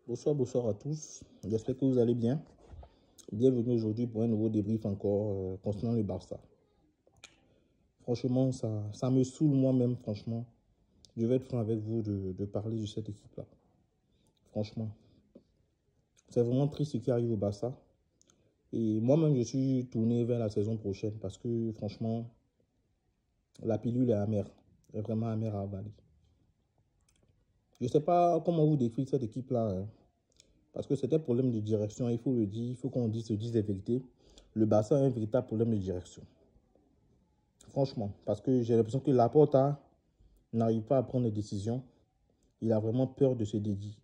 Bonsoir à tous. J'espère que vous allez bien. Bienvenue aujourd'hui pour un nouveau débrief encore concernant le Barça. Franchement, ça me saoule moi-même, franchement. Je vais être franc avec vous de parler de cette équipe-là. Franchement, c'est vraiment triste ce qui arrive au Barça. Et moi-même, je suis tourné vers la saison prochaine parce que, franchement, la pilule est amère. Elle est vraiment amère à avaler. Je ne sais pas comment vous décrire cette équipe-là, hein. Parce que c'est un problème de direction, il faut le dire, il faut qu'on se dise la vérité. Le Barça a un véritable problème de direction. Franchement, parce que j'ai l'impression que Laporta n'arrive pas à prendre des décisions. Il a vraiment peur de se dédier.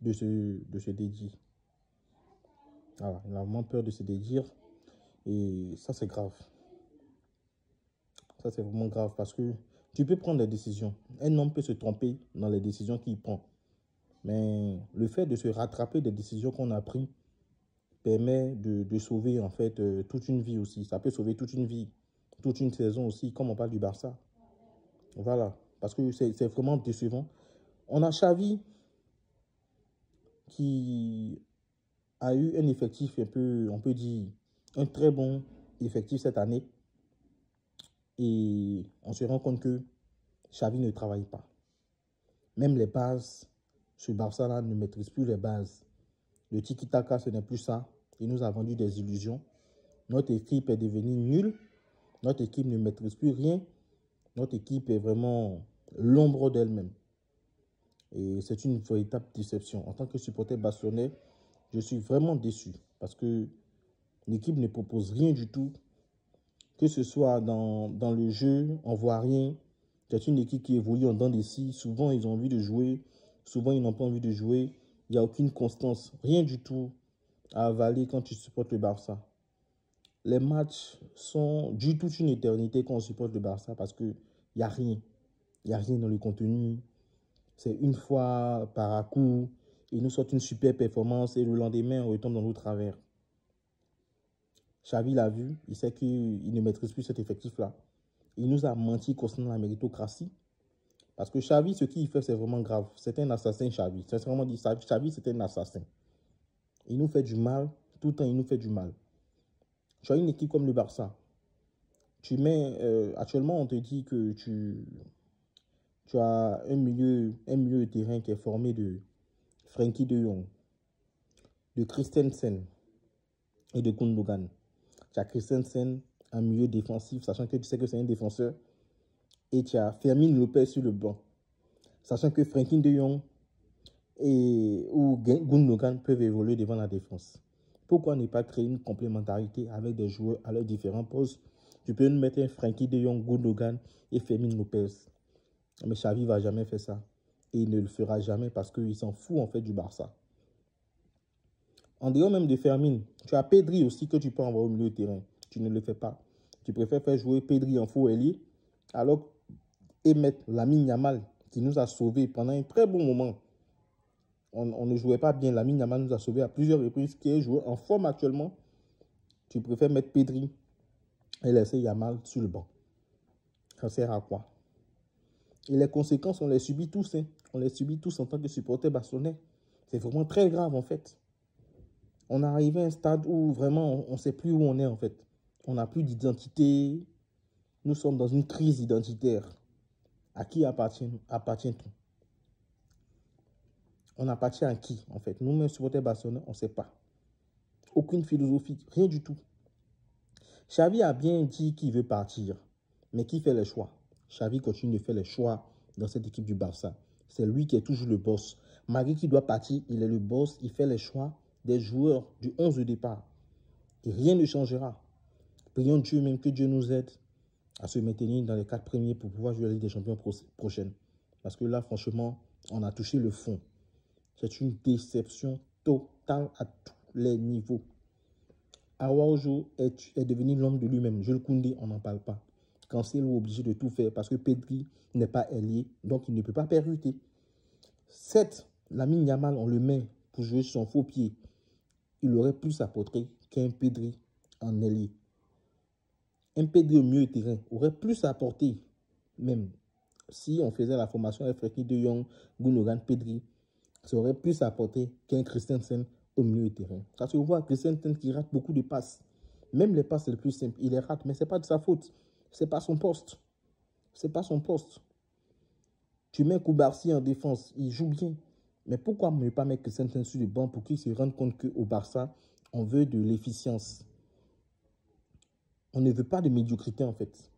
Voilà, il a vraiment peur de se dédire. Et ça, c'est grave. Ça, c'est vraiment grave parce que tu peux prendre des décisions. Un homme peut se tromper dans les décisions qu'il prend. Mais le fait de se rattraper des décisions qu'on a prises permet de sauver en fait toute une vie aussi. Ça peut sauver toute une vie, toute une saison aussi, comme on parle du Barça. Voilà, parce que c'est vraiment décevant. On a Xavi qui a eu un effectif un peu, on peut dire, un très bon effectif cette année. Et on se rend compte que Xavi ne travaille pas. Même les bases, ce Barça-là ne maîtrise plus les bases. Le tiki-taka, ce n'est plus ça. Il nous a vendu des illusions. Notre équipe est devenue nulle. Notre équipe ne maîtrise plus rien. Notre équipe est vraiment l'ombre d'elle-même. Et c'est une véritable déception. En tant que supporter barcelonais, je suis vraiment déçu. Parce que l'équipe ne propose rien du tout. Que ce soit dans le jeu, on ne voit rien. C'est une équipe qui évolue en dents des scies. Souvent, ils ont envie de jouer. Souvent, ils n'ont pas envie de jouer. Il n'y a aucune constance. Rien du tout à avaler quand tu supportes le Barça. Les matchs durent toute une éternité quand on supporte le Barça parce qu'il n'y a rien. Il n'y a rien dans le contenu. C'est une fois par à coup. Ils nous sortent une super performance et le lendemain, on retombe dans nos travers. Xavi l'a vu. Il sait qu'il ne maîtrise plus cet effectif-là. Il nous a menti concernant la méritocratie. Parce que Xavi, ce qu'il fait, c'est vraiment grave. C'est un assassin, Xavi. C'est vraiment dit, Xavi, c'est un assassin. Il nous fait du mal. Tout le temps, il nous fait du mal. Tu as une équipe comme le Barça. Actuellement, on te dit que tu as un milieu de terrain qui est formé de Frenkie de Jong, de Christensen et de Gundogan. Tu as Christensen, un milieu défensif, sachant que tu sais que c'est un défenseur. Et tu as Fermin Lopez sur le banc, sachant que Frenkie de Jong ou Gundogan peuvent évoluer devant la défense. Pourquoi ne pas créer une complémentarité avec des joueurs à leurs différents postes? Tu peux nous mettre un Frenkie de Jong, Gundogan et Fermin Lopez. Mais Xavi ne va jamais faire ça. Et il ne le fera jamais parce qu'il s'en fout en fait du Barça. En dehors même de Fermin, tu as Pedri aussi que tu peux envoyer au milieu de terrain. Tu ne le fais pas. Tu préfères faire jouer Pedri en faux ailier et mettre Lamine Yamal qui nous a sauvés pendant un très bon moment. On ne jouait pas bien. Lamine Yamal nous a sauvés à plusieurs reprises, qui est joueur en forme actuellement. Tu préfères mettre Pedri et laisser Yamal sur le banc. Ça sert à quoi? Et les conséquences, on les subit tous. Hein. On les subit tous en tant que supporters barcelonais. C'est vraiment très grave en fait. On est arrivé à un stade où vraiment on ne sait plus où on est en fait. On n'a plus d'identité. Nous sommes dans une crise identitaire. À qui appartient-on? On appartient à qui en fait? Nous-mêmes, supporters barcelonais, on ne sait pas. Aucune philosophie, rien du tout. Xavi a bien dit qu'il veut partir, mais qui fait les choix? Xavi continue de faire les choix dans cette équipe du Barça. C'est lui qui est toujours le boss. Malgré qu'il doit partir, il est le boss, il fait les choix des joueurs du 11 de départ. Et rien ne changera. Prions Dieu même que Dieu nous aide à se maintenir dans les 4 premiers pour pouvoir jouer la Ligue des Champions prochaine. Parce que là, franchement, on a touché le fond. C'est une déception totale à tous les niveaux. Araujo est devenu l'homme de lui-même. Jules Koundé, on n'en parle pas. Cancelo est obligé de tout faire parce que Pedri n'est pas ailier, donc il ne peut pas percuter. 7, Lamine Yamal, on le met pour jouer sur son faux pied. Il aurait plus apporté qu'un Pedri en ailier. Un Pedri au milieu de terrain aurait plus apporté, même si on faisait la formation avec Frenkie de Jong, Gundogan, Pedri. Ça aurait plus apporté qu'un Christensen au milieu du terrain. Parce que vous voyez Christensen qui rate beaucoup de passes. Même les passes les plus simples, il les rate, mais ce n'est pas de sa faute. Ce n'est pas son poste. Ce n'est pas son poste. Tu mets Koubarsi en défense, il joue bien. Mais pourquoi ne pas mettre Christensen sur le banc pour qu'il se rende compte qu'au Barça, on veut de l'efficience. On ne veut pas de médiocrité, en fait.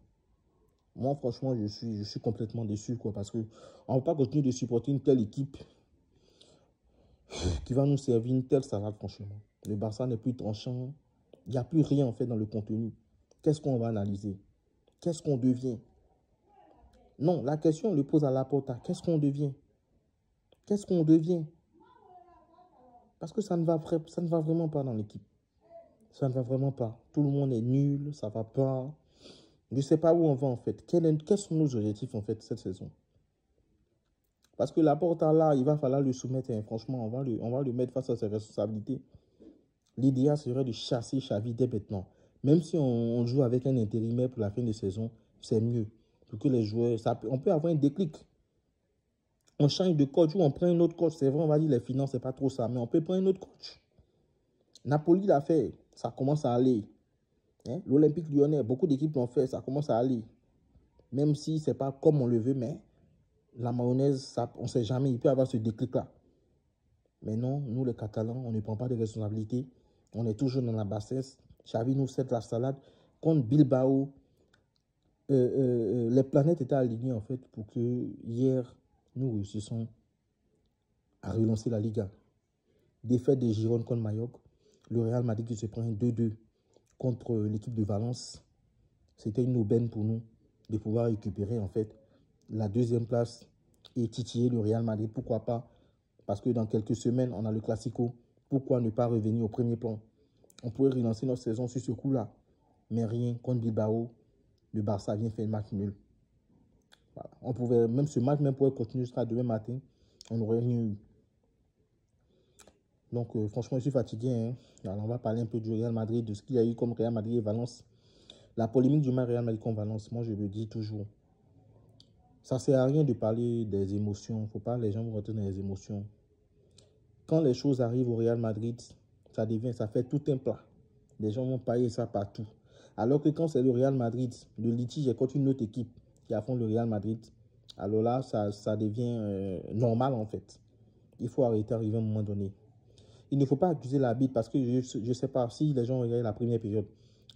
Moi, franchement, je suis complètement déçu, quoi, parce qu'on ne va pas continuer de supporter une telle équipe qui va nous servir une telle salade, franchement. Le Barça n'est plus tranchant. Il n'y a plus rien, en fait, dans le contenu. Qu'est-ce qu'on va analyser? Qu'est-ce qu'on devient? Non, la question, on le pose à Laporta. Qu'est-ce qu'on devient? Qu'est-ce qu'on devient? Parce que ça ne va vraiment pas dans l'équipe. Ça ne va vraiment pas. Tout le monde est nul, ça ne va pas. Je ne sais pas où on va, en fait. Quels sont nos objectifs, en fait, cette saison? Parce que Laporta, là, il va falloir le soumettre. Hein. Franchement, on va le mettre face à ses responsabilités. L'idéal serait de chasser Xavi dès maintenant. Même si on joue avec un intérimaire pour la fin de saison, c'est mieux. Pour que les joueurs... on peut avoir un déclic. On change de coach ou on prend un autre coach. C'est vrai, on va dire les finances, c'est pas trop ça. Mais on peut prendre un autre coach. Napoli l'a fait. Ça commence à aller. Hein? L'Olympique Lyonnais, beaucoup d'équipes l'ont fait. Ça commence à aller. Même si ce n'est pas comme on le veut, mais la mayonnaise, ça, on ne sait jamais. Il peut y avoir ce déclic-là. Mais non, nous les Catalans, on ne prend pas de responsabilités. On est toujours dans la bassesse. Xavi nous fait la salade. Contre Bilbao, les planètes étaient alignées en fait pour que hier, nous réussissions à relancer la Liga. Défaite de Girone contre Mallorca. Le Real Madrid qui se prend un 2-2 contre l'équipe de Valence. C'était une aubaine pour nous de pouvoir récupérer en fait la deuxième place et titiller le Real Madrid. Pourquoi pas? Parce que dans quelques semaines, on a le Classico. Pourquoi ne pas revenir au premier plan? On pourrait relancer notre saison sur ce coup-là. Mais rien, contre Bilbao, le Barça vient faire le match nul. Voilà. On pouvait, même ce match même pourrait continuer jusqu'à demain matin. On n'aurait rien eu. Donc, franchement, je suis fatigué. Hein. Alors, on va parler un peu du Real Madrid, de ce qu'il y a eu comme Real Madrid et Valence. La polémique du Real Madrid contre Valence, moi, je le dis toujours. Ça ne sert à rien de parler des émotions. Il ne faut pas les gens rentrer dans les émotions. Quand les choses arrivent au Real Madrid, ça fait tout un plat. Les gens vont payer ça partout. Alors que quand c'est le Real Madrid, le litige est contre une autre équipe qui affronte le Real Madrid, alors là, ça devient normal en fait. Il faut arrêter, arriver à un moment donné. Il ne faut pas accuser l'arbitre parce que je ne sais pas si les gens regardaient la première période.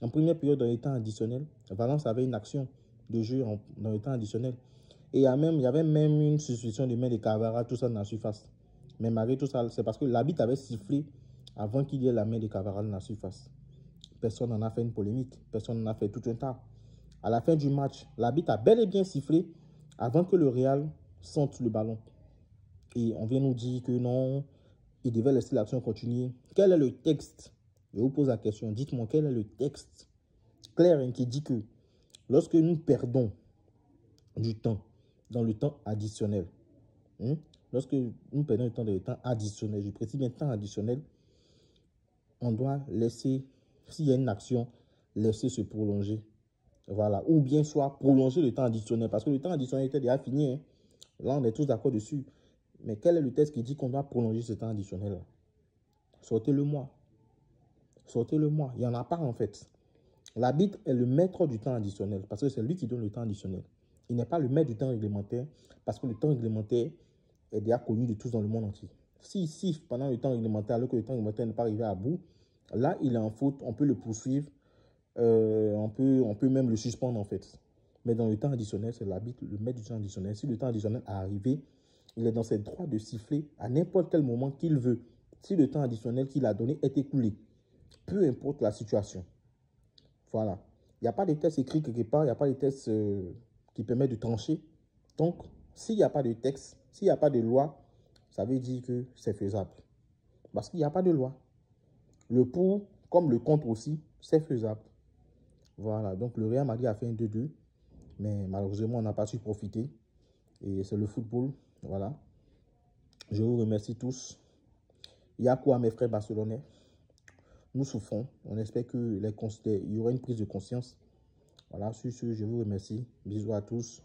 En première période, dans les temps additionnels, Valence avait une action de jeu dans les temps additionnels. Et il y avait même une suspicion de main de Cavara, tout ça dans la surface. Mais malgré tout ça, c'est parce que l'arbitre avait sifflé avant qu'il y ait la main de Cavara dans la surface. Personne n'en a fait une polémique. Personne n'en a fait tout un tas. À la fin du match, l'arbitre a bel et bien sifflé avant que le Real sente le ballon. Et on vient nous dire que non, il devait laisser l'action continuer. Quel est le texte? Je vous pose la question. Dites-moi, quel est le texte clair qui dit que lorsque nous perdons du temps dans le temps additionnel, lorsque nous perdons le temps dans le temps additionnel, je précise bien temps additionnel, on doit laisser, s'il y a une action, laisser se prolonger. Voilà. Ou bien soit prolonger le temps additionnel. Parce que le temps additionnel était déjà fini. Hein. Là, on est tous d'accord dessus. Mais quel est le texte qui dit qu'on doit prolonger ce temps additionnel-là? Sortez-le-moi. Sortez-le-moi. Il n'y en a pas en fait. L'arbitre est le maître du temps additionnel. Parce que c'est lui qui donne le temps additionnel. Il n'est pas le maître du temps réglementaire. Parce que le temps réglementaire est déjà connu de tous dans le monde entier. S'il siffle pendant le temps réglementaire, alors que le temps réglementaire n'est pas arrivé à bout, là, il est en faute. On peut le poursuivre. On peut même le suspendre en fait. Mais dans le temps additionnel, c'est l'arbitre, le maître du temps additionnel. Si le temps additionnel est arrivé, il est dans ses droits de siffler à n'importe quel moment qu'il veut. Si le temps additionnel qu'il a donné est écoulé, peu importe la situation. Voilà. Il n'y a pas de texte écrit quelque part, il n'y a pas de texte qui permet de trancher. Donc, s'il n'y a pas de texte, s'il n'y a pas de loi, ça veut dire que c'est faisable. Parce qu'il n'y a pas de loi. Le pour, comme le contre aussi, c'est faisable. Voilà, donc le Real Madrid a fait un 2-2, mais malheureusement, on n'a pas su profiter. Et c'est le football, voilà. Je vous remercie tous. Il y a quoi, mes frères barcelonais? Nous souffrons. On espère que il y aura une prise de conscience. Voilà, sur ce, je vous remercie. Bisous à tous.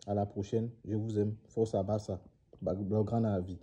À la prochaine. Je vous aime. Force à Barça. Blaugrana à la vie.